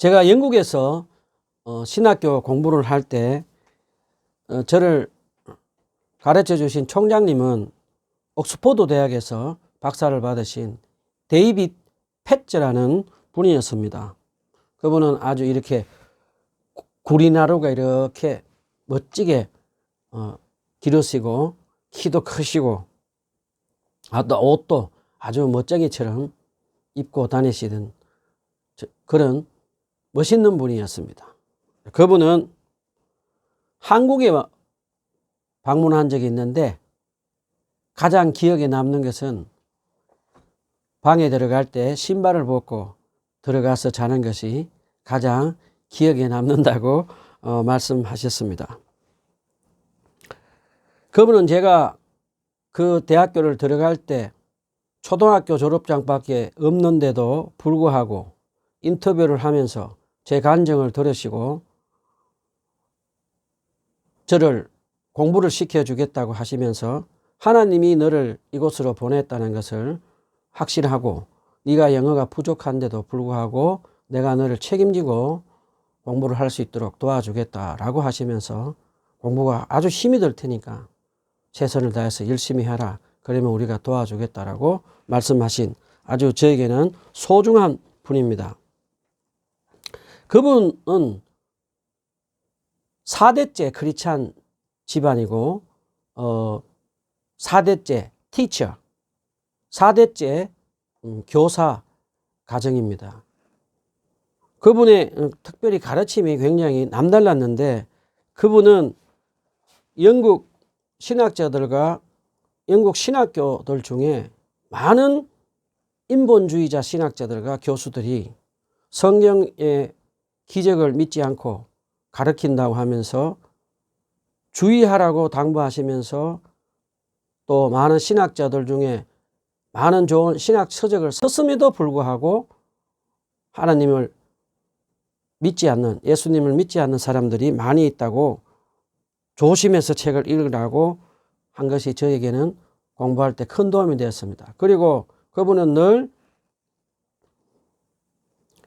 제가 영국에서 신학교 공부를 할 때 저를 가르쳐 주신 총장님은 옥스퍼드 대학에서 박사를 받으신 데이빗 패츠라는 분이었습니다. 그분은 아주 이렇게 구리나루가 이렇게 멋지게 기르시고 키도 크시고 또 옷도 아주 멋쟁이처럼 입고 다니시던 그런 멋있는 분이었습니다. 그분은 한국에 방문한 적이 있는데 가장 기억에 남는 것은 방에 들어갈 때 신발을 벗고 들어가서 자는 것이 가장 기억에 남는다고 말씀하셨습니다. 그분은 제가 그 대학교를 들어갈 때 초등학교 졸업장밖에 없는데도 불구하고 인터뷰를 하면서 제 간증을 들으시고 저를 공부를 시켜주겠다고 하시면서 하나님이 너를 이곳으로 보냈다는 것을 확신하고 네가 영어가 부족한데도 불구하고 내가 너를 책임지고 공부를 할 수 있도록 도와주겠다라고 하시면서 공부가 아주 힘이 들 테니까 최선을 다해서 열심히 하라. 그러면 우리가 도와주겠다라고 말씀하신 아주 저에게는 소중한 분입니다. 그분은 4대째 크리스찬 집안이고 4대째 티처, 4대째 교사 가정입니다. 그분의 특별히 가르침이 굉장히 남달랐는데 그분은 영국 신학자들과 영국 신학교들 중에 많은 인본주의자 신학자들과 교수들이 성경의 기적을 믿지 않고 가르친다고 하면서 주의하라고 당부하시면서 또 많은 신학자들 중에 많은 좋은 신학 서적을 썼음에도 불구하고 하나님을 믿지 않는, 예수님을 믿지 않는 사람들이 많이 있다고 조심해서 책을 읽으라고 한 것이 저에게는 공부할 때 큰 도움이 되었습니다. 그리고 그분은 늘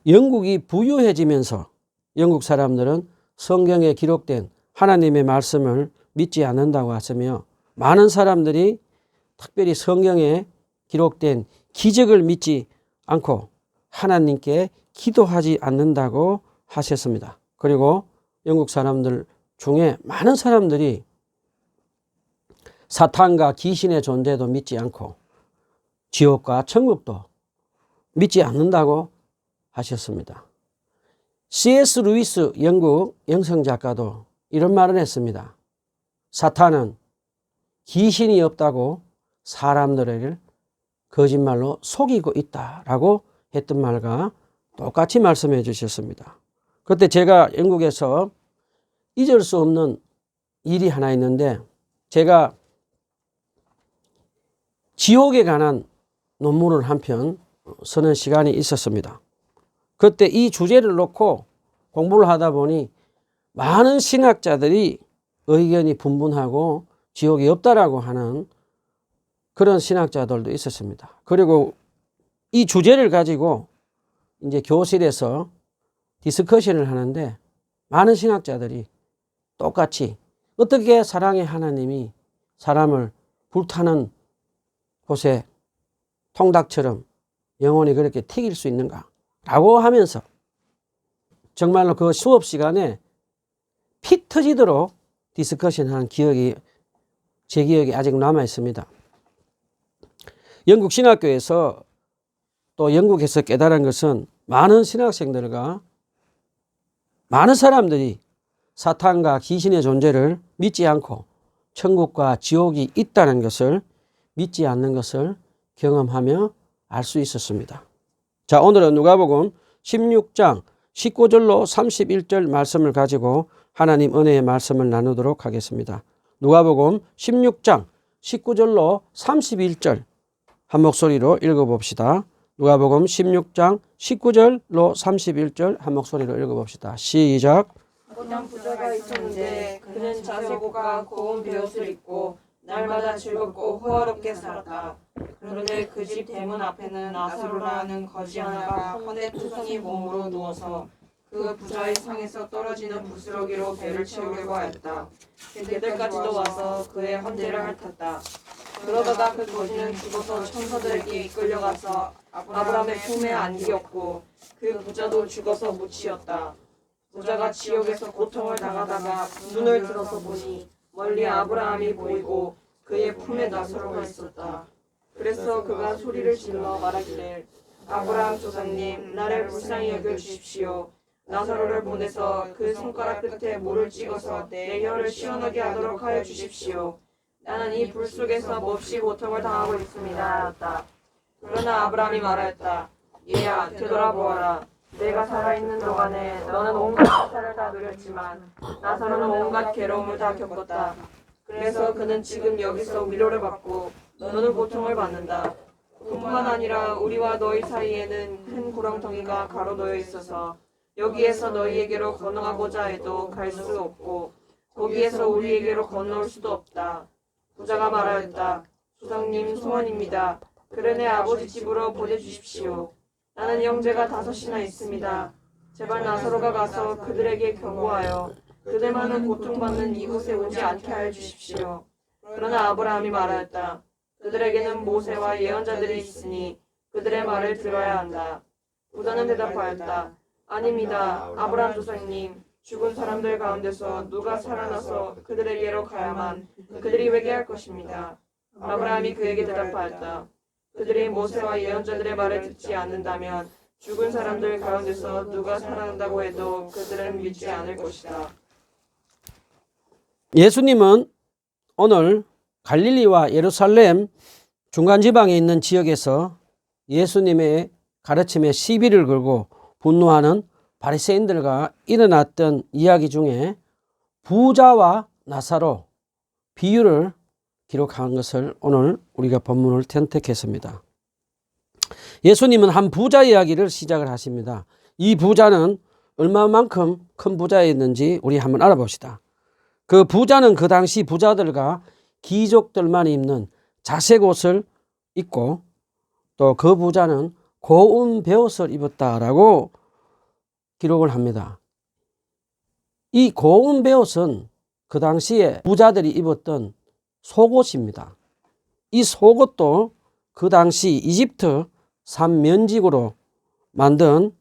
영국이 부유해지면서 영국 사람들은 성경에 기록된 하나님의 말씀을 믿지 않는다고 하시며 많은 사람들이 특별히 성경에 기록된 기적을 믿지 않고 하나님께 기도하지 않는다고 하셨습니다. 그리고 영국 사람들 중에 많은 사람들이 사탄과 귀신의 존재도 믿지 않고 지옥과 천국도 믿지 않는다고 하셨습니다. C.S. 루이스 영국 영성작가도 이런 말을 했습니다. 사탄은 귀신이 없다고 사람들을 거짓말로 속이고 있다라고 했던 말과 똑같이 말씀해 주셨습니다. 그때 제가 영국에서 잊을 수 없는 일이 하나 있는데 제가 지옥에 관한 논문을 한 편 쓰는 시간이 있었습니다. 그때 이 주제를 놓고 공부를 하다 보니 많은 신학자들이 의견이 분분하고 지옥이 없다라고 하는 그런 신학자들도 있었습니다. 그리고 이 주제를 가지고 이제 교실에서 디스커션을 하는데 많은 신학자들이 똑같이 어떻게 사랑의 하나님이 사람을 불타는 곳에 통닭처럼 영혼이 그렇게 튀길 수 있는가 라고 하면서 정말로 그 수업 시간에 피 터지도록 디스커션한 기억이 제 기억에 아직 남아 있습니다. 영국 신학교에서 또 영국에서 깨달은 것은 많은 신학생들과 많은 사람들이 사탄과 귀신의 존재를 믿지 않고 천국과 지옥이 있다는 것을 믿지 않는 것을 경험하며 알 수 있었습니다. 자, 오늘은 누가복음 16장 19절로 31절 말씀을 가지고 하나님 은혜의 말씀을 나누도록 하겠습니다. 누가복음 16장 19절로 31절 한 목소리로 읽어봅시다. 누가복음 16장 19절로 31절 한 목소리로 읽어봅시다. 시작. 어떤 부자가 있었는데 그는 자세고가 고운 베옷을 입고 날마다 즐겁고 호화롭게 살았다. 그런데 그 집 대문 앞에는 나사로라 하는 거지 하나가 헌의 투성이 몸으로 누워서 그 부자의 상에서 떨어지는 부스러기로 배를 채우려고 하였다. 개들까지도 와서 그의 헌재를 핥았다. 그러다가 그 거지는 죽어서 천사들에게 이끌려가서 아브라함의 품에 안기었고 그 부자도 죽어서 묻히었다. 부자가 지옥에서 고통을 당하다가 눈을 들어서 보니 멀리 아브라함이 보이고 그의 품에 나사로가 있었다. 그래서 그가 소리를 질러 말하기를 아브라함 조상님, 나를 불쌍히 여겨 주십시오. 나사로를 보내서 그 손가락 끝에 물을 찍어서 내 혀를 시원하게 하도록 하여 주십시오. 나는 이 불 속에서 몹시 고통을 당하고 있습니다. 하였다. 그러나 아브라함이 말하였다. 얘야, 되돌아보아라. 내가 살아있는 동안에 너는 온갖 사사를 다 누렸지만 나사로는 온갖 괴로움을 다 겪었다. 그래서 그는 지금 여기서 위로를 받고 너는 고통을 받는다. 뿐만 아니라 우리와 너희 사이에는 큰 구렁텅이가 가로놓여 있어서 여기에서 너희에게로 건너가고자 해도 갈 수 없고 거기에서 우리에게로 건너올 수도 없다. 부자가 말하였다. 조상님 소원입니다. 그러내 아버지 집으로 보내주십시오. 나는 형제가 5이나 있습니다. 제발 나사로가 가서 그들에게 경고하여 그들만은 고통받는 이곳에 오지 않게 하여 주십시오. 그러나 아브라함이 말하였다. 그들에게는 모세와 예언자들이 있으니 그들의 말을 들어야 한다. 부자는 대답하였다. 아닙니다. 아브라함 조상님, 죽은 사람들 가운데서 누가 살아나서 그들에게로 가야만 그들이 회개할 것입니다. 아브라함이 그에게 대답하였다. 그들이 모세와 예언자들의 말을 듣지 않는다면 죽은 사람들 가운데서 누가 살아난다고 해도 그들은 믿지 않을 것이다. 예수님은 오늘 갈릴리와 예루살렘 중간지방에 있는 지역에서 예수님의 가르침에 시비를 걸고 분노하는 바리새인들과 일어났던 이야기 중에 부자와 나사로 비유를 기록한 것을 오늘 우리가 본문을 선택했습니다. 예수님은 한 부자 이야기를 시작을 하십니다. 이 부자는 얼마만큼 큰 부자였는지 우리 한번 알아봅시다. 그 부자는 그 당시 부자들과 귀족들만 입는 자색 옷을 입고 또 그 부자는 고운 베옷을 입었다라고 기록을 합니다. 이 고운 베옷은 그 당시에 부자들이 입었던 속옷입니다. 이 속옷도 그 당시 이집트 산 면직으로 만든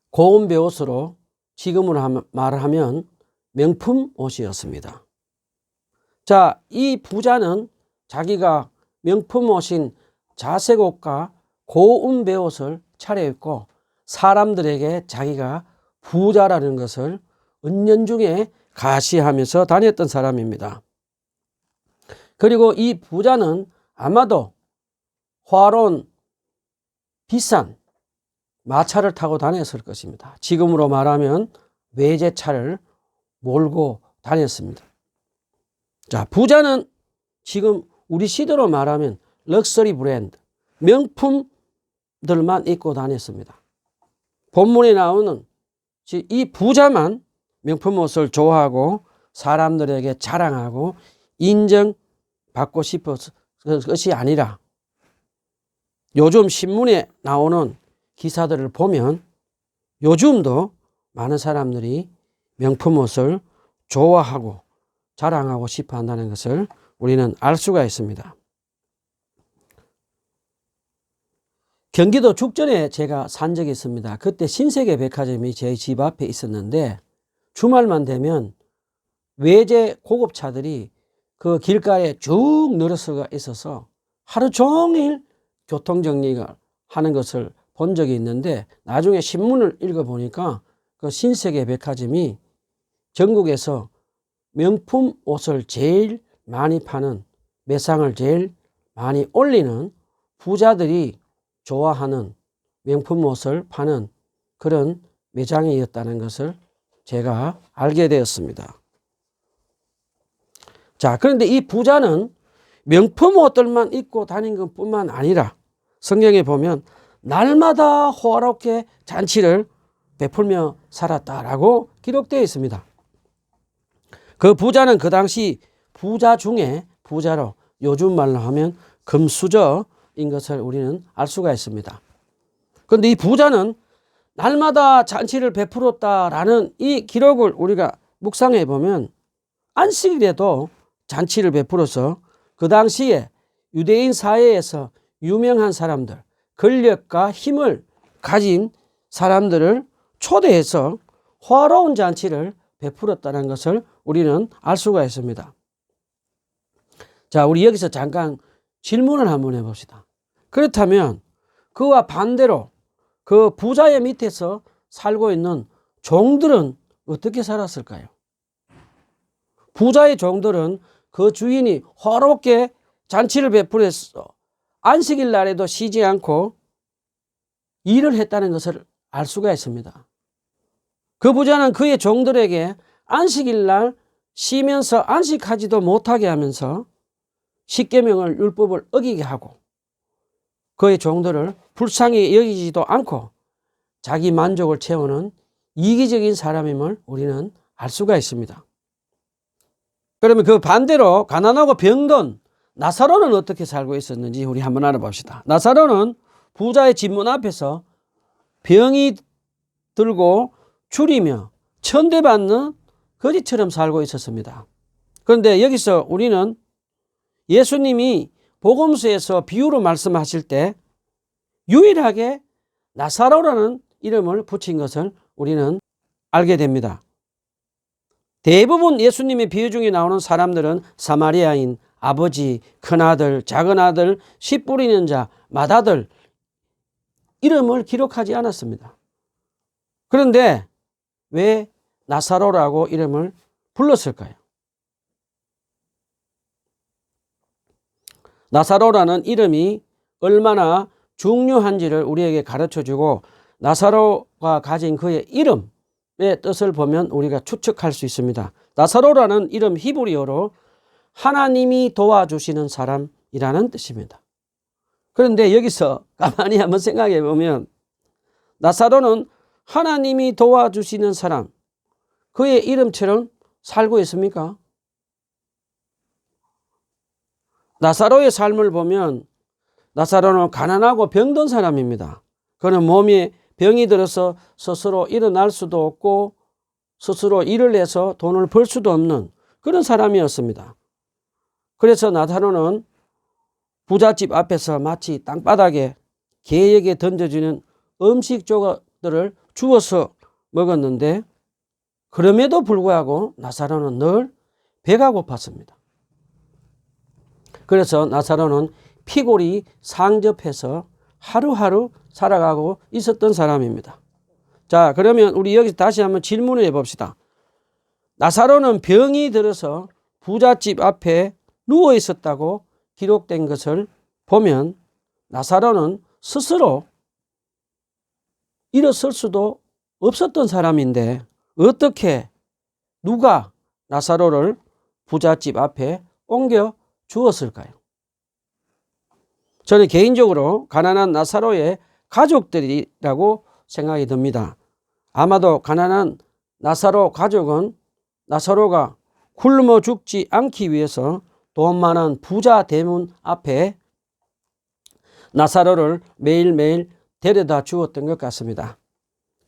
고운 베옷으로 지금으로 말하면 명품 옷이었습니다. 자, 이 부자는 자기가 명품 옷인 자색 옷과 고운 베옷을 차려입고 사람들에게 자기가 부자라는 것을 은연중에 가시하면서 다녔던 사람입니다. 그리고 이 부자는 아마도 화려한 비싼 마차를 타고 다녔을 것입니다. 지금으로 말하면 외제차를 몰고 다녔습니다. 자, 부자는 지금 우리 시대로 말하면 럭셔리 브랜드, 명품들만 입고 다녔습니다. 본문에 나오는 이 부자만 명품 옷을 좋아하고 사람들에게 자랑하고 인정받고 싶어서 것이 아니라 요즘 신문에 나오는 기사들을 보면 요즘도 많은 사람들이 명품 옷을 좋아하고 자랑하고 싶어 한다는 것을 우리는 알 수가 있습니다. 경기도 죽전에 제가 산 적이 있습니다. 그때 신세계 백화점이 제 집 앞에 있었는데 주말만 되면 외제 고급차들이 그 길가에 쭉 늘어서 있어서 하루 종일 교통정리가 하는 것을 본 적이 있는데 나중에 신문을 읽어보니까 그 신세계 백화점이 전국에서 명품 옷을 제일 많이 파는 매상을 제일 많이 올리는 부자들이 좋아하는 명품 옷을 파는 그런 매장이었다는 것을 제가 알게 되었습니다. 자, 그런데 이 부자는 명품 옷들만 입고 다닌 것뿐만 아니라 성경에 보면 날마다 호화롭게 잔치를 베풀며 살았다라고 기록되어 있습니다. 그 부자는 그 당시 부자 중에 부자로 요즘 말로 하면 금수저인 것을 우리는 알 수가 있습니다. 그런데 이 부자는 날마다 잔치를 베풀었다라는 이 기록을 우리가 묵상해 보면 안식일에도 잔치를 베풀어서 그 당시에 유대인 사회에서 유명한 사람들, 권력과 힘을 가진 사람들을 초대해서 화로운 잔치를 베풀었다는 것을 우리는 알 수가 있습니다. 자, 우리 여기서 잠깐 질문을 한번 해봅시다. 그렇다면 그와 반대로 그 부자의 밑에서 살고 있는 종들은 어떻게 살았을까요? 부자의 종들은 그 주인이 화롭게 잔치를 베풀어서 안식일 날에도 쉬지 않고 일을 했다는 것을 알 수가 있습니다. 그 부자는 그의 종들에게 안식일 날 쉬면서 안식하지도 못하게 하면서 십계명을 율법을 어기게 하고 그의 종들을 불쌍히 여기지도 않고 자기 만족을 채우는 이기적인 사람임을 우리는 알 수가 있습니다. 그러면 그 반대로 가난하고 병든 나사로는 어떻게 살고 있었는지 우리 한번 알아봅시다. 나사로는 부자의 집문 앞에서 병이 들고 줄이며 천대받는 거지처럼 살고 있었습니다. 그런데 여기서 우리는 예수님이 복음서에서 비유로 말씀하실 때 유일하게 나사로라는 이름을 붙인 것을 우리는 알게 됩니다. 대부분 예수님의 비유 중에 나오는 사람들은 사마리아인, 아버지, 큰아들, 작은아들, 씨 뿌리는 자, 맏아들 이름을 기록하지 않았습니다. 그런데 왜 나사로라고 이름을 불렀을까요? 나사로라는 이름이 얼마나 중요한지를 우리에게 가르쳐주고 나사로가 가진 그의 이름의 뜻을 보면 우리가 추측할 수 있습니다. 나사로라는 이름 히브리어로 하나님이 도와주시는 사람이라는 뜻입니다. 그런데 여기서 가만히 한번 생각해 보면 나사로는 하나님이 도와주시는 사람, 그의 이름처럼 살고 있습니까? 나사로의 삶을 보면 나사로는 가난하고 병든 사람입니다. 그는 몸에 병이 들어서 스스로 일어날 수도 없고 스스로 일을 해서 돈을 벌 수도 없는 그런 사람이었습니다. 그래서 나사로는 부잣집 앞에서 마치 땅바닥에 개에게 던져주는 음식 조각들을 주워서 먹었는데 그럼에도 불구하고 나사로는 늘 배가 고팠습니다. 그래서 나사로는 피골이 상접해서 하루하루 살아가고 있었던 사람입니다. 자, 그러면 우리 여기서 다시 한번 질문을 해봅시다. 나사로는 병이 들어서 부잣집 앞에 누워 있었다고 기록된 것을 보면 나사로는 스스로 일어설 수도 없었던 사람인데 어떻게 누가 나사로를 부잣집 앞에 옮겨 주었을까요? 저는 개인적으로 가난한 나사로의 가족들이라고 생각이 듭니다. 아마도 가난한 나사로 가족은 나사로가 굶어 죽지 않기 위해서 돈 많은 부자 대문 앞에 나사로를 매일매일 데려다 주었던 것 같습니다.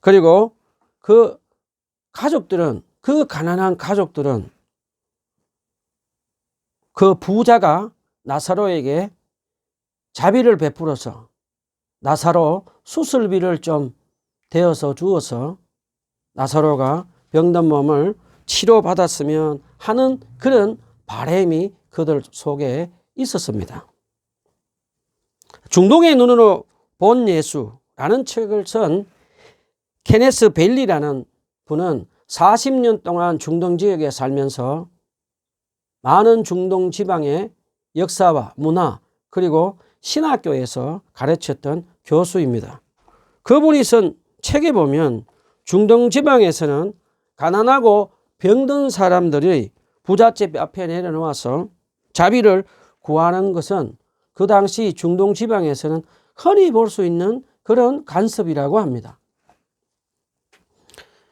그리고 그 가족들은, 그 가난한 가족들은 그 부자가 나사로에게 자비를 베풀어서 나사로 수술비를 좀 대어서 주어서 나사로가 병든 몸을 치료받았으면 하는 그런 바람이 그들 속에 있었습니다. 중동의 눈으로 본 예수라는 책을 쓴 케네스 벨리라는 분은 40년 동안 중동 지역에 살면서 많은 중동 지방의 역사와 문화 그리고 신학교에서 가르쳤던 교수입니다. 그분이 쓴 책에 보면 중동 지방에서는 가난하고 병든 사람들이 부잣집 앞에 내려놓아서 자비를 구하는 것은 그 당시 중동 지방에서는 흔히 볼 수 있는 그런 간섭이라고 합니다.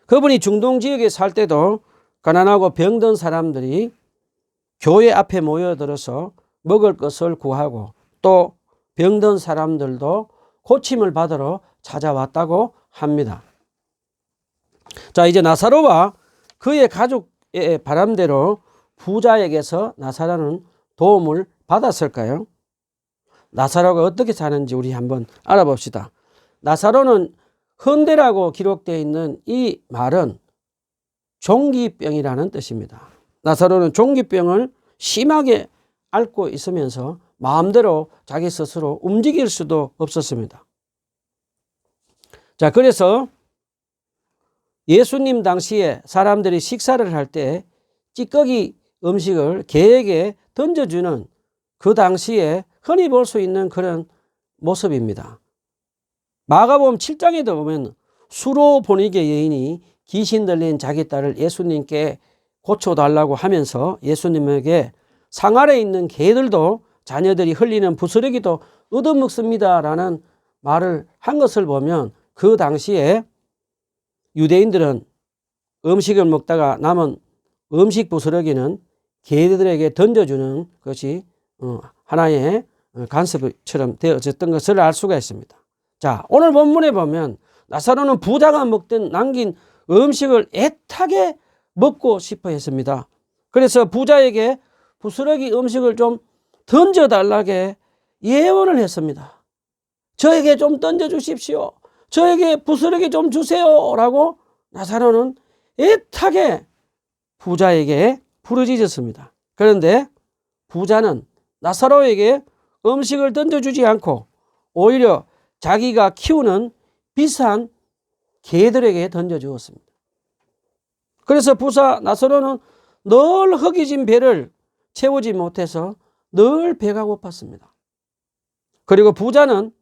그분이 중동 지역에 살 때도 가난하고 병든 사람들이 교회 앞에 모여들어서 먹을 것을 구하고 또 병든 사람들도 고침을 받으러 찾아왔다고 합니다. 자, 이제 나사로와 그의 가족의 바람대로 부자에게서 나사로는 도움을 받았을까요? 나사로가 어떻게 사는지 우리 한번 알아봅시다. 나사로는 헌데라고 기록되어 있는 이 말은 종기병이라는 뜻입니다. 나사로는 종기병을 심하게 앓고 있으면서 마음대로 자기 스스로 움직일 수도 없었습니다. 자, 그래서 예수님 당시에 사람들이 식사를 할 때 찌꺼기 음식을 개에게 던져주는 그 당시에 흔히 볼 수 있는 그런 모습입니다. 마가복음 7장에도 보면 수로보니게 여인이 귀신 들린 자기 딸을 예수님께 고쳐달라고 하면서 예수님에게 상 아래에 있는 개들도 자녀들이 흘리는 부스러기도 얻어먹습니다 라는 말을 한 것을 보면 그 당시에 유대인들은 음식을 먹다가 남은 음식 부스러기는 개들에게 던져주는 것이 하나의 간섭처럼 되어졌던 것을 알 수가 있습니다. 자, 오늘 본문에 보면 나사로는 부자가 먹던 남긴 음식을 애타게 먹고 싶어 했습니다. 그래서 부자에게 부스러기 음식을 좀 던져달라게 예언을 했습니다. 저에게 좀 던져주십시오. 저에게 부스러기 좀 주세요 라고 나사로는 애타게 부자에게 부르짖었습니다. 그런데 부자는 나사로에게 음식을 던져주지 않고 오히려 자기가 키우는 비싼 개들에게 던져주었습니다. 그래서 부자 나사로는 늘 허기진 배를 채우지 못해서 늘 배가 고팠습니다. 그리고 부자는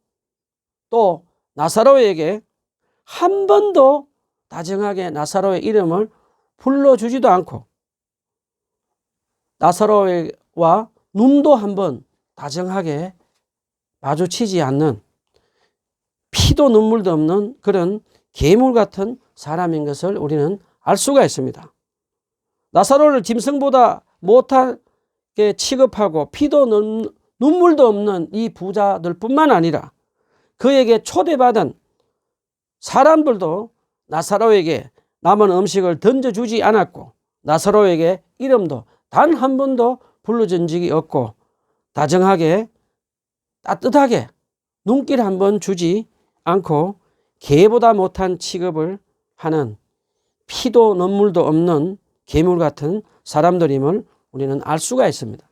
또 나사로에게 한 번도 다정하게 나사로의 이름을 불러주지도 않고 나사로와 눈도 한번 다정하게 마주치지 않는 피도 눈물도 없는 그런 괴물 같은 사람인 것을 우리는 알 수가 있습니다. 나사로를 짐승보다 못하게 취급하고 피도 눈물도 없는 이 부자들뿐만 아니라 그에게 초대받은 사람들도 나사로에게 남은 음식을 던져주지 않았고 나사로에게 이름도 단 한 번도 불러준 적이 없고 다정하게 따뜻하게 눈길 한 번 주지 않고 개보다 못한 취급을 하는 피도 눈물도 없는 괴물 같은 사람들임을 우리는 알 수가 있습니다.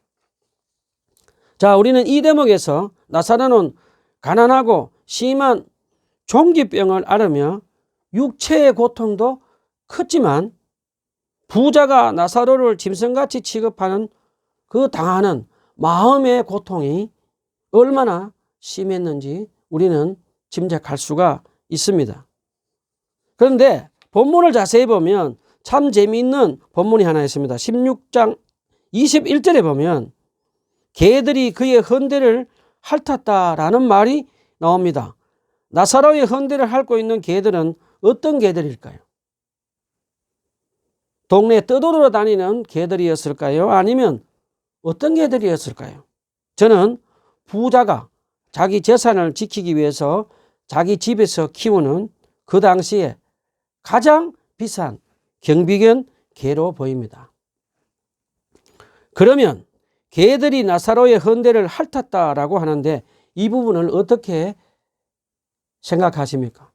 자, 우리는 이 대목에서 나사로는 가난하고 심한 종기병을 앓으며 육체의 고통도 컸지만 부자가 나사로를 짐승같이 취급하는 그 당하는 마음의 고통이 얼마나 심했는지 우리는 짐작할 수가 있습니다. 그런데 본문을 자세히 보면 참 재미있는 본문이 하나 있습니다. 16장 21절에 보면 개들이 그의 헌대를 핥았다라는 말이 나옵니다. 나사로의 헌대를 핥고 있는 개들은 어떤 개들일까요? 동네에 떠돌아 다니는 개들이었을까요? 아니면 어떤 개들이었을까요? 저는 부자가 자기 재산을 지키기 위해서 자기 집에서 키우는 그 당시에 가장 비싼 경비견 개로 보입니다. 그러면 개들이 나사로의 헌대를 핥았다라고 하는데 이 부분을 어떻게 생각하십니까?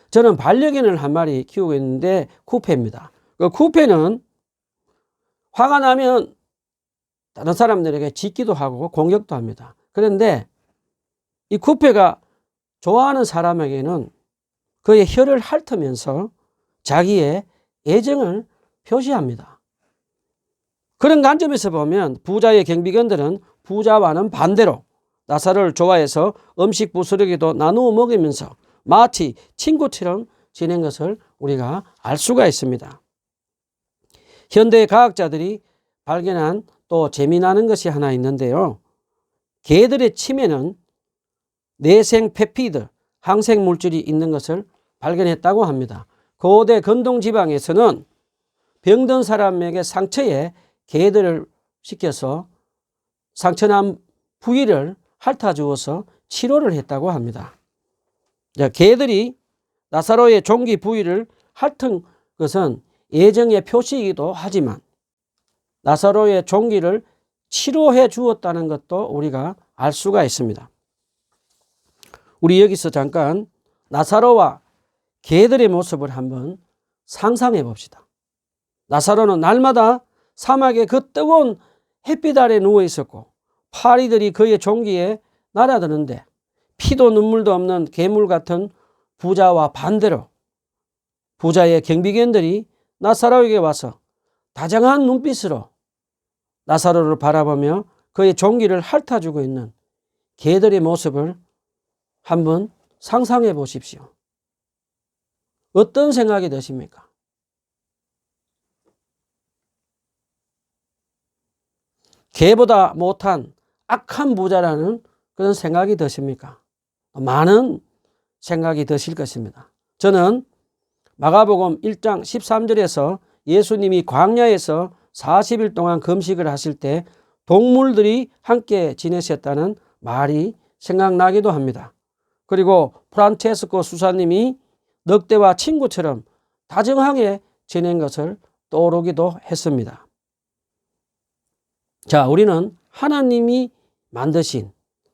저는 반려견을 한 마리 키우고 있는데 쿠페입니다. 그 쿠페는 화가 나면 다른 사람들에게 짖기도 하고 공격도 합니다. 그런데 이 쿠페가 좋아하는 사람에게는 그의 혀를 핥으면서 자기의 애정을 표시합니다. 그런 관점에서 보면 부자의 경비견들은 부자와는 반대로 나사로를 좋아해서 음식 부스러기도 나누어 먹으면서 마치 친구처럼 지낸 것을 우리가 알 수가 있습니다. 현대 과학자들이 발견한 또 재미나는 것이 하나 있는데요. 개들의 침에는 내생 펩티드, 항생 물질이 있는 것을 발견했다고 합니다. 고대 근동 지방에서는 병든 사람에게 상처에 개들을 시켜서 상처난 부위를 핥아 주어서 치료를 했다고 합니다. 개들이 나사로의 종기 부위를 핥은 것은 애정의 표시이기도 하지만 나사로의 종기를 치료해 주었다는 것도 우리가 알 수가 있습니다. 우리 여기서 잠깐 나사로와 개들의 모습을 한번 상상해 봅시다. 나사로는 날마다 사막의 그 뜨거운 햇빛 아래 누워 있었고 파리들이 그의 종기에 날아드는데 피도 눈물도 없는 괴물 같은 부자와 반대로 부자의 경비견들이 나사로에게 와서 다정한 눈빛으로 나사로를 바라보며 그의 종기를 핥아주고 있는 개들의 모습을 한번 상상해 보십시오. 어떤 생각이 드십니까? 개보다 못한 악한 부자라는 그런 생각이 드십니까? 많은 생각이 드실 것입니다. 저는 마가복음 1장 13절에서 예수님이 광야에서 40일 동안 금식을 하실 때 동물들이 함께 지내셨다는 말이 생각나기도 합니다. 그리고 프란체스코 수사님이 늑대와 친구처럼 다정하게 지낸 것을 떠오르기도 했습니다. 자, 우리는 하나님이 만드신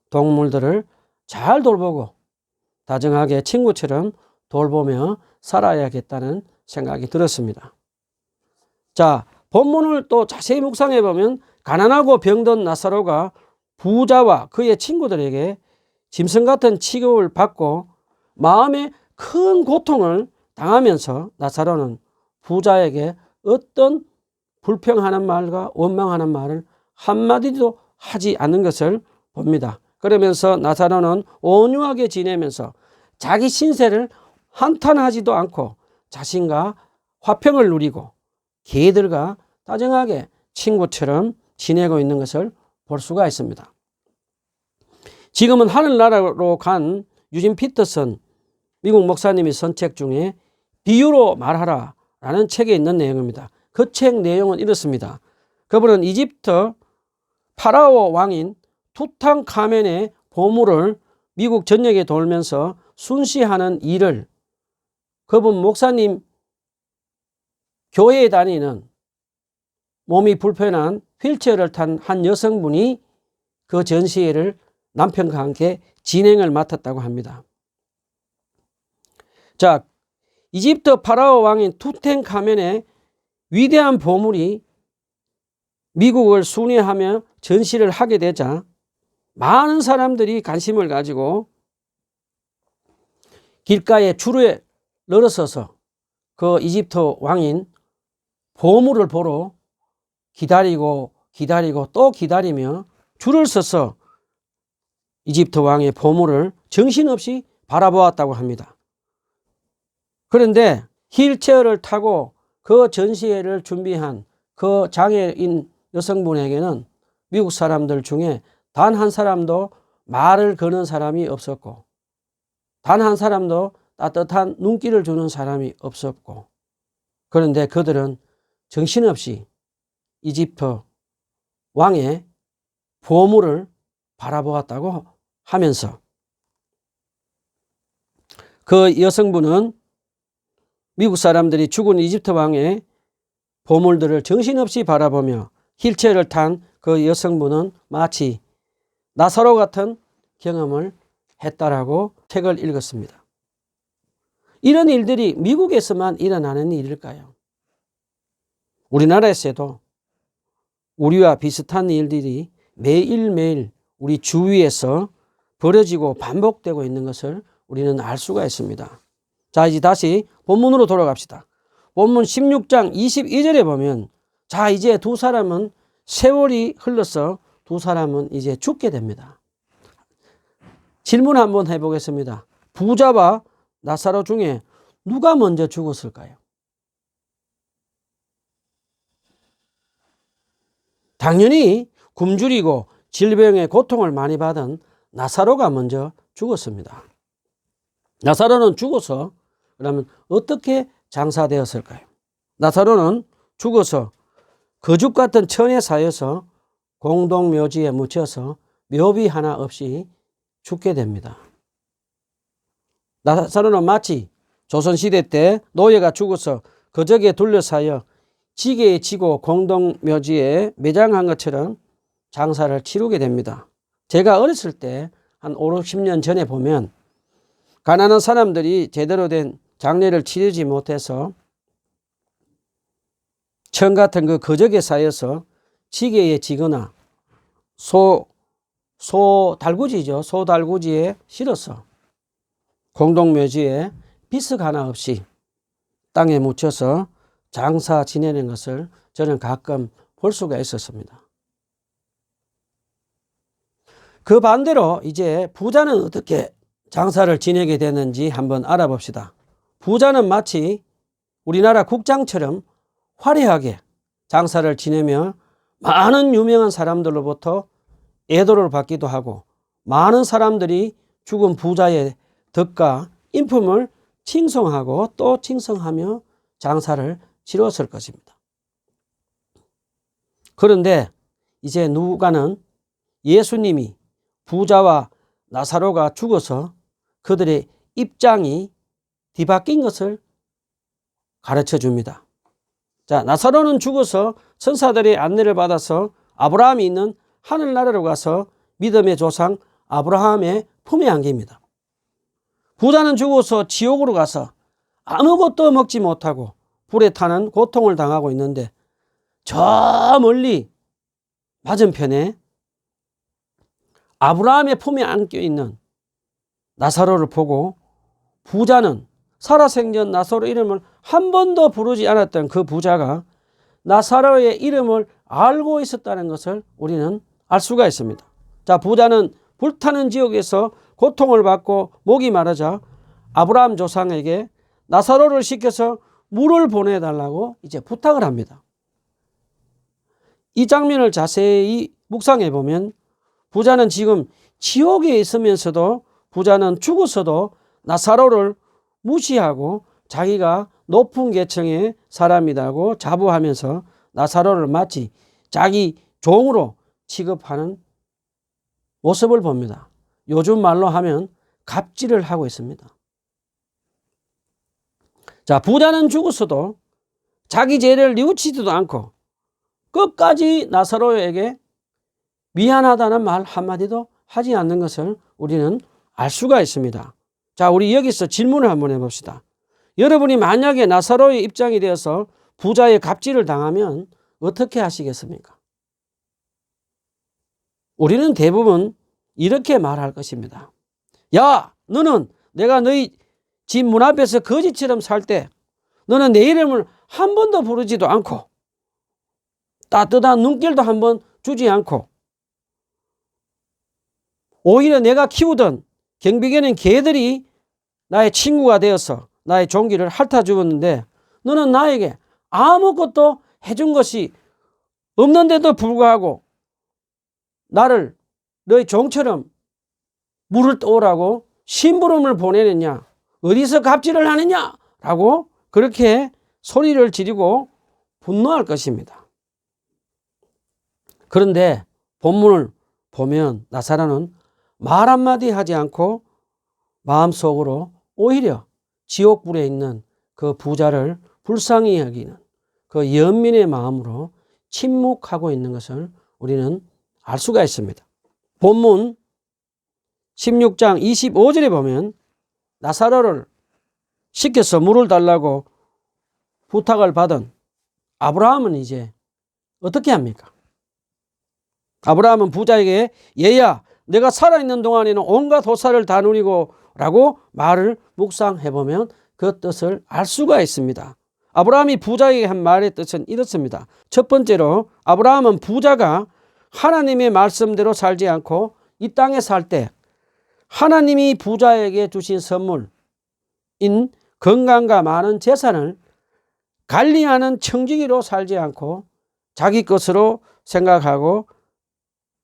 동물들을 잘 돌보고 다정하게 친구처럼 돌보며 살아야겠다는 생각이 들었습니다. 자, 본문을 또 자세히 묵상해 보면 가난하고 병든 나사로가 부자와 그의 친구들에게 짐승 같은 취급을 받고 마음에 큰 고통을 당하면서 나사로는 부자에게 어떤 불평하는 말과 원망하는 말을 한마디도 하지 않는 것을 봅니다. 그러면서 나사로는 온유하게 지내면서 자기 신세를 한탄하지도 않고 자신과 화평을 누리고 개들과 다정하게 친구처럼 지내고 있는 것을 볼 수가 있습니다. 지금은 하늘나라로 간 유진 피터슨 미국 목사님이 쓴 책 중에 비유로 말하라 라는 책에 있는 내용입니다. 그 책 내용은 이렇습니다. 그분은 이집트 파라오 왕인 투탕카멘의 보물을 미국 전역에 돌면서 순시하는 일을 그분 목사님 교회에 다니는 몸이 불편한 휠체어를 탄 한 여성분이 그 전시회를 남편과 함께 진행을 맡았다고 합니다. 자, 이집트 파라오 왕인 투탕카멘의 위대한 보물이 미국을 순회하며 전시를 하게 되자 많은 사람들이 관심을 가지고 길가에 줄에 늘어서서 그 이집트 왕인 보물을 보러 기다리고 또 기다리며 줄을 서서 이집트 왕의 보물을 정신없이 바라보았다고 합니다. 그런데 휠체어를 타고 그 전시회를 준비한 그 장애인 여성분에게는 미국 사람들 중에 단 한 사람도 말을 거는 사람이 없었고 단 한 사람도 따뜻한 눈길을 주는 사람이 없었고 그런데 그들은 정신없이 이집트 왕의 보물을 바라보았다고 하면서 그 여성분은 미국 사람들이 죽은 이집트 왕의 보물들을 정신없이 바라보며 휠체어를 탄 그 여성분은 마치 나사로 같은 경험을 했다라고 책을 읽었습니다. 이런 일들이 미국에서만 일어나는 일일까요? 우리나라에서도 우리와 비슷한 일들이 매일매일 우리 주위에서 벌어지고 반복되고 있는 것을 우리는 알 수가 있습니다. 자, 이제 다시 본문으로 돌아갑시다. 본문 16장 22절에 보면 자, 이제 두 사람은 세월이 흘러서 두 사람은 이제 죽게 됩니다. 질문 한번 해보겠습니다. 부자와 나사로 중에 누가 먼저 죽었을까요? 당연히 굶주리고 질병의 고통을 많이 받은 나사로가 먼저 죽었습니다. 나사로는 죽어서 그러면 어떻게 장사되었을까요? 나사로는 죽어서 거죽 같은 천에 쌓여서 공동묘지에 묻혀서 묘비 하나 없이 죽게 됩니다. 나사로는 마치 조선시대 때 노예가 죽어서 거적에 둘러싸여 지게에 지고 공동묘지에 매장한 것처럼 장사를 치르게 됩니다. 제가 어렸을 때 한 5, 60년 전에 보면 가난한 사람들이 제대로 된 장례를 치르지 못해서 천 같은 그 거적에 쌓여서 지게에 지거나 소 달구지죠. 소 달구지에 실어서 공동묘지에 비석 하나 없이 땅에 묻혀서 장사 지내는 것을 저는 가끔 볼 수가 있었습니다. 그 반대로 이제 부자는 어떻게 장사를 지내게 되는지 한번 알아봅시다. 부자는 마치 우리나라 국장처럼 화려하게 장사를 지내며 많은 유명한 사람들로부터 애도를 받기도 하고 많은 사람들이 죽은 부자의 덕과 인품을 칭송하고 또 칭송하며 장사를 치렀을 것입니다. 그런데 이제 누가는 예수님이 부자와 나사로가 죽어서 그들의 입장이 뒤바뀐 것을 가르쳐 줍니다. 자, 나사로는 죽어서 천사들의 안내를 받아서 아브라함이 있는 하늘나라로 가서 믿음의 조상 아브라함의 품에 안깁니다. 부자는 죽어서 지옥으로 가서 아무것도 먹지 못하고 불에 타는 고통을 당하고 있는데 저 멀리 맞은편에 아브라함의 품에 안겨 있는 나사로를 보고 부자는 살아생전 나사로 이름을 한 번도 부르지 않았던 그 부자가 나사로의 이름을 알고 있었다는 것을 우리는 알 수가 있습니다. 자, 부자는 불타는 지옥에서 고통을 받고 목이 마르자 아브라함 조상에게 나사로를 시켜서 물을 보내달라고 이제 부탁을 합니다. 이 장면을 자세히 묵상해 보면 부자는 지금 지옥에 있으면서도 부자는 죽었어도 나사로를 무시하고 자기가 높은 계층의 사람이라고 자부하면서 나사로를 마치 자기 종으로 취급하는 모습을 봅니다. 요즘 말로 하면 갑질을 하고 있습니다. 자, 부자는 죽었어도 자기 죄를 뉘우치지도 않고 끝까지 나사로에게 미안하다는 말 한마디도 하지 않는 것을 우리는 알 수가 있습니다. 자, 우리 여기서 질문을 한번 해봅시다. 여러분이 만약에 나사로의 입장이 되어서 부자의 갑질을 당하면 어떻게 하시겠습니까? 우리는 대부분 이렇게 말할 것입니다. 야, 너는 내가 너희 집 문 앞에서 거지처럼 살 때 너는 내 이름을 한 번도 부르지도 않고 따뜻한 눈길도 한 번 주지 않고 오히려 내가 키우던 경비견인 개들이 나의 친구가 되어서 나의 종기를 핥아 주었는데 너는 나에게 아무것도 해준 것이 없는데도 불구하고 나를 너의 종처럼 물을 떠오라고 심부름을 보내느냐, 어디서 갑질을 하느냐 라고 그렇게 소리를 지르고 분노할 것입니다. 그런데 본문을 보면 나사로는 말 한마디 하지 않고 마음속으로 오히려 지옥불에 있는 그 부자를 불쌍히 여기는 그 연민의 마음으로 침묵하고 있는 것을 우리는 알 수가 있습니다. 본문 16장 25절에 보면 나사로를 시켜서 물을 달라고 부탁을 받은 아브라함은 이제 어떻게 합니까? 아브라함은 부자에게 얘야 내가 살아있는 동안에는 온갖 호사를 다 누리고 라고 말을 묵상해보면 그 뜻을 알 수가 있습니다. 아브라함이 부자에게 한 말의 뜻은 이렇습니다. 첫 번째로 아브라함은 부자가 하나님의 말씀대로 살지 않고 이 땅에 살 때 하나님이 부자에게 주신 선물인 건강과 많은 재산을 관리하는 청지기로 살지 않고 자기 것으로 생각하고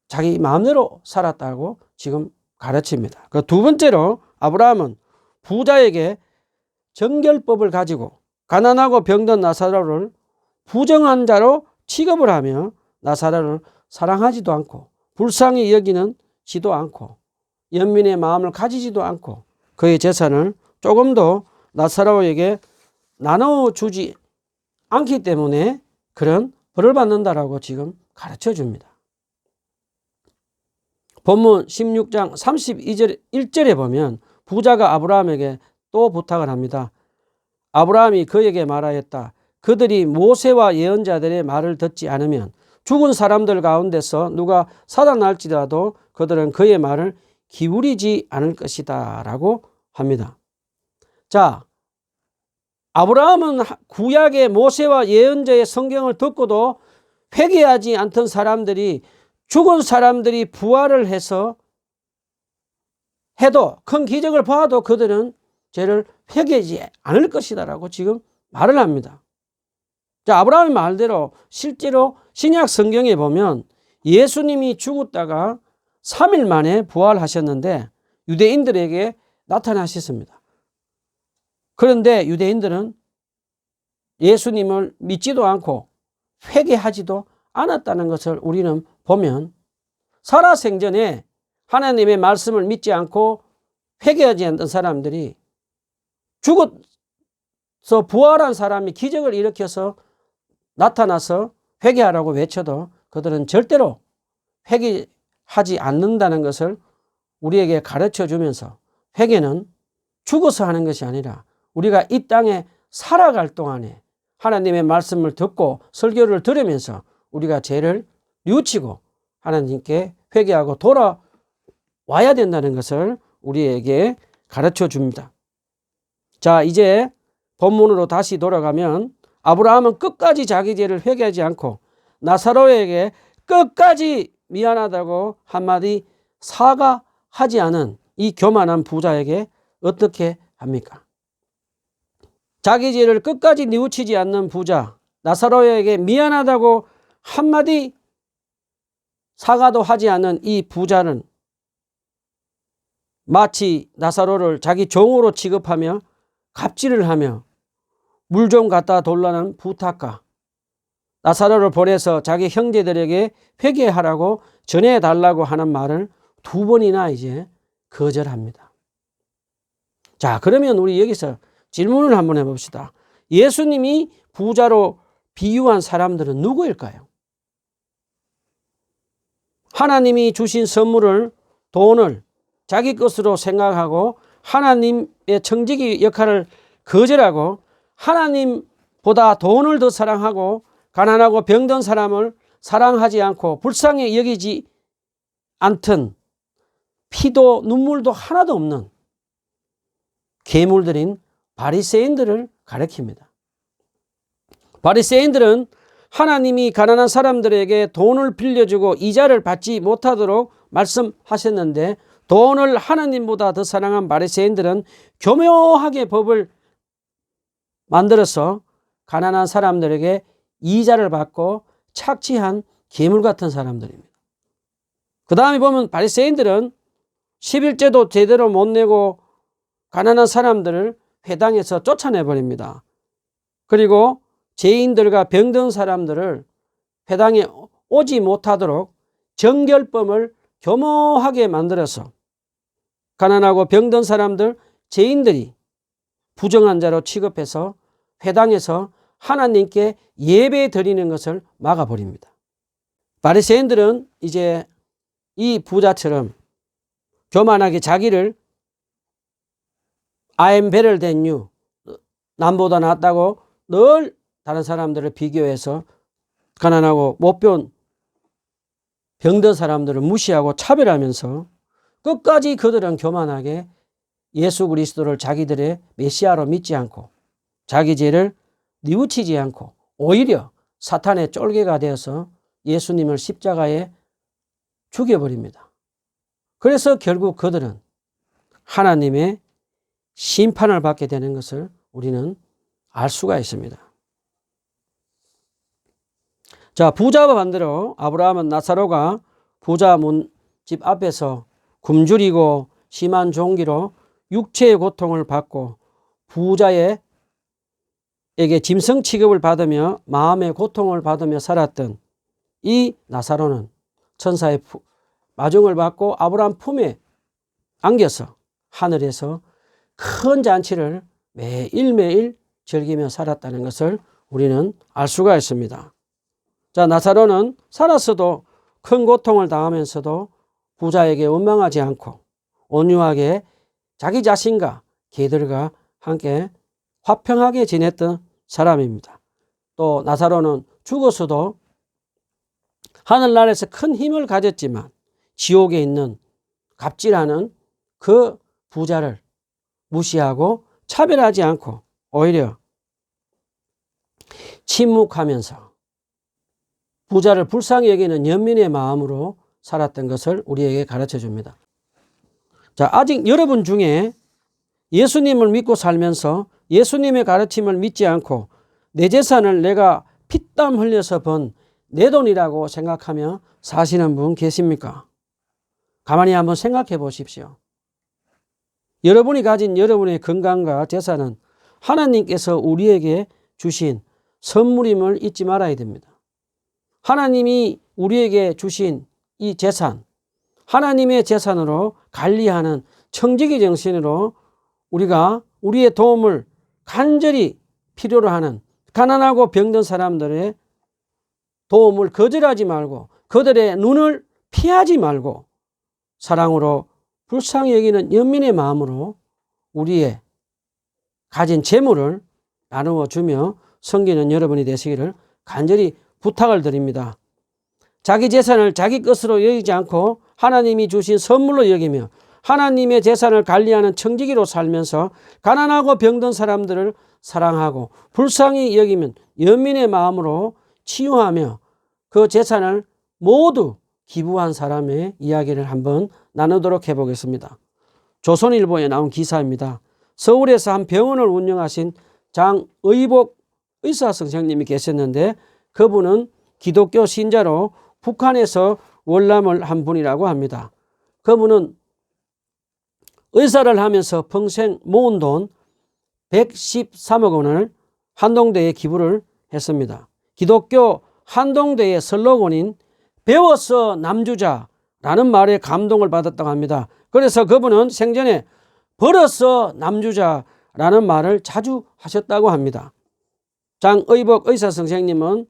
자기 마음대로 살았다고 지금 가르칩니다. 그 두 번째로 아브라함은 부자에게 정결법을 가지고 가난하고 병든 나사로를 부정한 자로 취급을 하며 나사로를 사랑하지도 않고 불쌍히 여기지도 않고 연민의 마음을 가지지도 않고 그의 재산을 조금도 나사로에게 나눠주지 않기 때문에 그런 벌을 받는다라고 지금 가르쳐 줍니다. 본문 16장 32절 1절에 보면 부자가 아브라함에게 또 부탁을 합니다. 아브라함이 그에게 말하였다. 그들이 모세와 예언자들의 말을 듣지 않으면 죽은 사람들 가운데서 누가 살아날지라도 그들은 그의 말을 기울이지 않을 것이다 라고 합니다. 자, 아브라함은 구약의 모세와 예언자의 성경을 듣고도 회개하지 않던 사람들이 죽은 사람들이 부활을 해서 해도 큰 기적을 봐도 그들은 죄를 회개하지 않을 것이다 라고 지금 말을 합니다. 자, 아브라함의 말대로 실제로 신약 성경에 보면 예수님이 죽었다가 3일 만에 부활하셨는데 유대인들에게 나타나셨습니다. 그런데 유대인들은 예수님을 믿지도 않고 회개하지도 않았다는 것을 우리는 보면 살아생전에 하나님의 말씀을 믿지 않고 회개하지 않던 사람들이 죽어서 부활한 사람이 기적을 일으켜서 나타나서 회개하라고 외쳐도 그들은 절대로 회개하지 않는다는 것을 우리에게 가르쳐 주면서 회개는 죽어서 하는 것이 아니라 우리가 이 땅에 살아갈 동안에 하나님의 말씀을 듣고 설교를 들으면서 우리가 죄를 뉘우치고 하나님께 회개하고 돌아와야 된다는 것을 우리에게 가르쳐 줍니다. 자, 이제 본문으로 다시 돌아가면 아브라함은 끝까지 자기 죄를 회개하지 않고 나사로에게 끝까지 미안하다고 한마디 사과하지 않은 이 교만한 부자에게 어떻게 합니까? 자기 죄를 끝까지 뉘우치지 않는 부자 나사로에게 미안하다고 한마디 사과도 하지 않은 이 부자는 마치 나사로를 자기 종으로 취급하며 갑질을 하며 물 좀 갖다 달라는 부탁과 나사로를 보내서 자기 형제들에게 회개하라고 전해달라고 하는 말을 2번이나 이제 거절합니다. 자, 그러면 우리 여기서 질문을 한번 해봅시다. 예수님이 부자로 비유한 사람들은 누구일까요? 하나님이 주신 선물을, 돈을 자기 것으로 생각하고 하나님의 청지기 역할을 거절하고 하나님보다 돈을 더 사랑하고 가난하고 병든 사람을 사랑하지 않고 불쌍히 여기지 않던 피도 눈물도 하나도 없는 괴물들인 바리새인들을 가리킵니다. 바리새인들은 하나님이 가난한 사람들에게 돈을 빌려주고 이자를 받지 못하도록 말씀하셨는데 돈을 하나님보다 더 사랑한 바리새인들은 교묘하게 법을 만들어서 가난한 사람들에게 이자를 받고 착취한 괴물 같은 사람들입니다. 그 다음에 보면 바리새인들은 11제도 제대로 못 내고 가난한 사람들을 회당에서 쫓아내버립니다. 그리고 죄인들과 병든 사람들을 회당에 오지 못하도록 정결법을 교묘하게 만들어서 가난하고 병든 사람들, 죄인들이 부정한 자로 취급해서 회당에서 하나님께 예배 드리는 것을 막아버립니다. 바리새인들은 이제 이 부자처럼 교만하게 자기를 I am better than you, 남보다 낫다고 늘 다른 사람들을 비교해서 가난하고 못 배운 병든 사람들을 무시하고 차별하면서 끝까지 그들은 교만하게 예수 그리스도를 자기들의 메시아로 믿지 않고 자기 죄를 뉘우치지 않고 오히려 사탄의 쫄개가 되어서 예수님을 십자가에 죽여버립니다. 그래서 결국 그들은 하나님의 심판을 받게 되는 것을 우리는 알 수가 있습니다. 자, 부자와 반대로 아브라함은 나사로가 부자 집 앞에서 굶주리고 심한 종기로 육체의 고통을 받고 부자에게 짐승 취급을 받으며 마음의 고통을 받으며 살았던 이 나사로는 천사의 마중을 받고 아브라함 품에 안겨서 하늘에서 큰 잔치를 매일매일 즐기며 살았다는 것을 우리는 알 수가 있습니다. 자, 나사로는 살았어도 큰 고통을 당하면서도 부자에게 원망하지 않고 온유하게 자기 자신과 개들과 함께 화평하게 지냈던 사람입니다. 또 나사로는 죽어서도 하늘나라에서 큰 힘을 가졌지만 지옥에 있는 갑질하는 그 부자를 무시하고 차별하지 않고 오히려 침묵하면서 부자를 불쌍히 여기는 연민의 마음으로 살았던 것을 우리에게 가르쳐 줍니다. 자, 아직 여러분 중에 예수님을 믿고 살면서 예수님의 가르침을 믿지 않고 내 재산을 내가 피땀 흘려서 번 내 돈이라고 생각하며 사시는 분 계십니까? 가만히 한번 생각해 보십시오. 여러분이 가진 여러분의 건강과 재산은 하나님께서 우리에게 주신 선물임을 잊지 말아야 됩니다. 하나님이 우리에게 주신 이 재산, 하나님의 재산으로 관리하는 청지기 정신으로 우리가 우리의 도움을 간절히 필요로 하는 가난하고 병든 사람들의 도움을 거절하지 말고 그들의 눈을 피하지 말고 사랑으로 불쌍히 여기는 연민의 마음으로 우리의 가진 재물을 나누어 주며 섬기는 여러분이 되시기를 간절히 부탁을 드립니다. 자기 재산을 자기 것으로 여기지 않고 하나님이 주신 선물로 여기며 하나님의 재산을 관리하는 청지기로 살면서 가난하고 병든 사람들을 사랑하고 불쌍히 여기면 연민의 마음으로 치유하며 그 재산을 모두 기부한 사람의 이야기를 한번 나누도록 해보겠습니다. 조선일보에 나온 기사입니다. 서울에서 한 병원을 운영하신 장의복 의사 선생님이 계셨는데 그분은 기독교 신자로 북한에서 월남을 한 분이라고 합니다. 그분은 의사를 하면서 평생 모은 돈 113억 원을 한동대에 기부를 했습니다. 기독교 한동대의 슬로건인 배워서 남주자라는 말에 감동을 받았다고 합니다. 그래서 그분은 생전에 벌어서 남주자라는 말을 자주 하셨다고 합니다. 장의복 의사 선생님은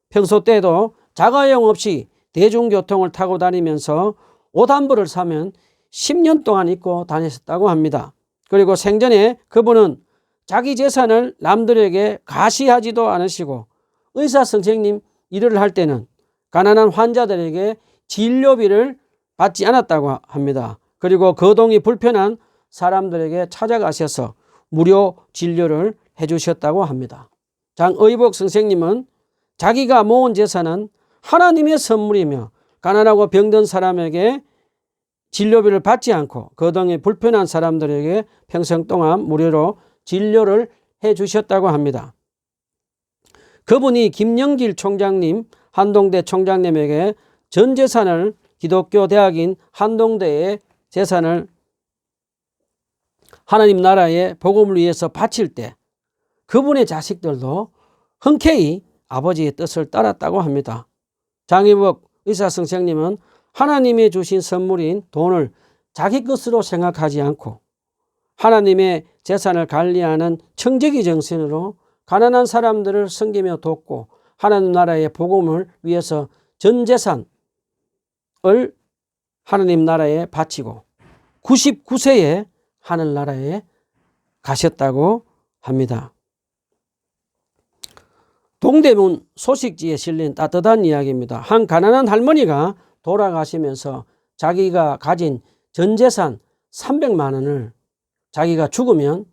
평소 때도 자가용 없이 대중교통을 타고 다니면서 옷 한 벌을 사면 10년 동안 입고 다녔었다고 합니다. 그리고 생전에 그분은 자기 재산을 남들에게 가시하지도 않으시고 의사 선생님 일을 할 때는 가난한 환자들에게 진료비를 받지 않았다고 합니다. 그리고 거동이 불편한 사람들에게 찾아가셔서 무료 진료를 해주셨다고 합니다. 장의복 선생님은 자기가 모은 재산은 하나님의 선물이며 가난하고 병든 사람에게 진료비를 받지 않고 거동이 불편한 사람들에게 평생 동안 무료로 진료를 해주셨다고 합니다. 그분이 김영길 총장님, 한동대 총장님에게 전 재산을 기독교 대학인 한동대의 재산을 하나님 나라의 복음을 위해서 바칠 때 그분의 자식들도 흔쾌히 아버지의 뜻을 따랐다고 합니다. 장의복 의사 선생님은 하나님이 주신 선물인 돈을 자기 것으로 생각하지 않고 하나님의 재산을 관리하는 청지기 정신으로 가난한 사람들을 섬기며 돕고 하나님 나라의 복음을 위해서 전 재산을 하나님 나라에 바치고 99세에 하늘나라에 가셨다고 합니다. 동대문 소식지에 실린 따뜻한 이야기입니다. 한 가난한 할머니가 돌아가시면서 자기가 가진 전 재산 300만 원을 자기가 죽으면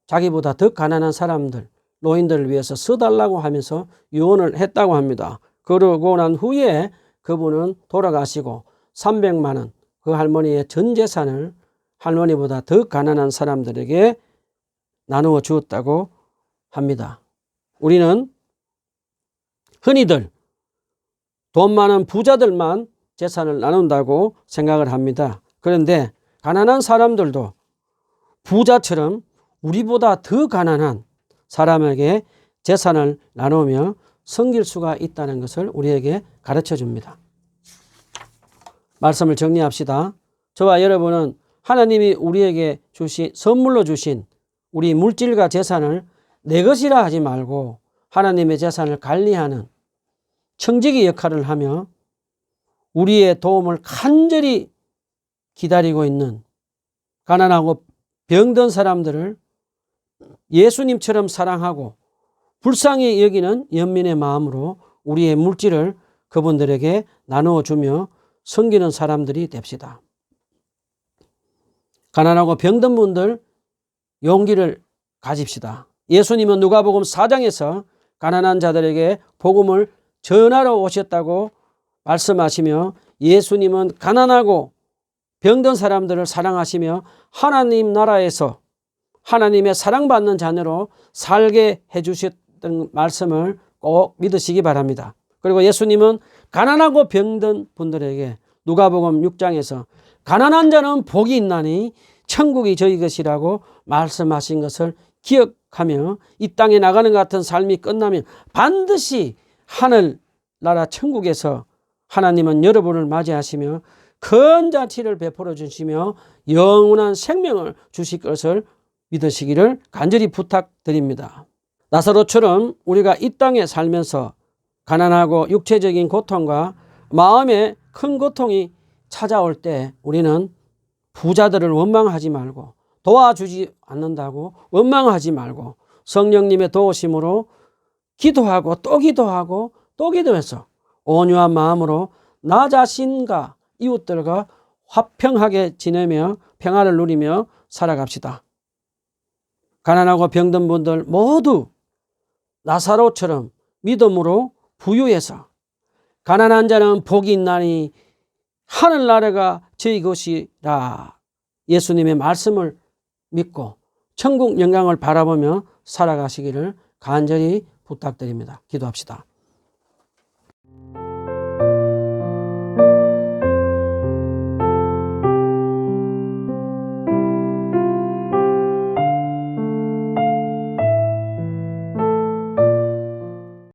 자기보다 더 가난한 사람들, 노인들을 위해서 써달라고 하면서 유언을 했다고 합니다. 그러고 난 후에 그분은 돌아가시고 300만 원 그 할머니의 전 재산을 할머니보다 더 가난한 사람들에게 나누어 주었다고 합니다. 우리는 흔히들 돈 많은 부자들만 재산을 나눈다고 생각을 합니다. 그런데 가난한 사람들도 부자처럼 우리보다 더 가난한 사람에게 재산을 나누며 섬길 수가 있다는 것을 우리에게 가르쳐 줍니다. 말씀을 정리합시다. 저와 여러분은 하나님이 우리에게 선물로 주신 우리 물질과 재산을 내 것이라 하지 말고 하나님의 재산을 관리하는 청지기 역할을 하며 우리의 도움을 간절히 기다리고 있는 가난하고 병든 사람들을 예수님처럼 사랑하고 불쌍히 여기는 연민의 마음으로 우리의 물질을 그분들에게 나누어 주며 섬기는 사람들이 됩시다. 가난하고 병든 분들 용기를 가집시다. 예수님은 누가복음 4장에서 가난한 자들에게 복음을 전하러 오셨다고 말씀하시며 예수님은 가난하고 병든 사람들을 사랑하시며 하나님 나라에서 하나님의 사랑받는 자녀로 살게 해주셨던 말씀을 꼭 믿으시기 바랍니다. 그리고 예수님은 가난하고 병든 분들에게 누가복음 6장에서 가난한 자는 복이 있나니 천국이 저희 것이라고 말씀하신 것을 기억하며 이 땅에 나가는 것 같은 삶이 끝나면 반드시 하늘나라 천국에서 하나님은 여러분을 맞이하시며 큰 잔치를 베풀어 주시며 영원한 생명을 주실 것을 믿으시기를 간절히 부탁드립니다. 나사로처럼 우리가 이 땅에 살면서 가난하고 육체적인 고통과 마음의 큰 고통이 찾아올 때 우리는 부자들을 원망하지 말고 도와주지 않는다고 원망하지 말고 성령님의 도우심으로 기도하고 또 기도하고 또 기도해서 온유한 마음으로 나 자신과 이웃들과 화평하게 지내며 평안을 누리며 살아갑시다. 가난하고 병든 분들 모두 나사로처럼 믿음으로 부유해서 가난한 자는 복이 있나니 하늘나라가 저희 것이라 예수님의 말씀을 믿고 천국 영광을 바라보며 살아가시기를 간절히 부탁드립니다. 기도합시다.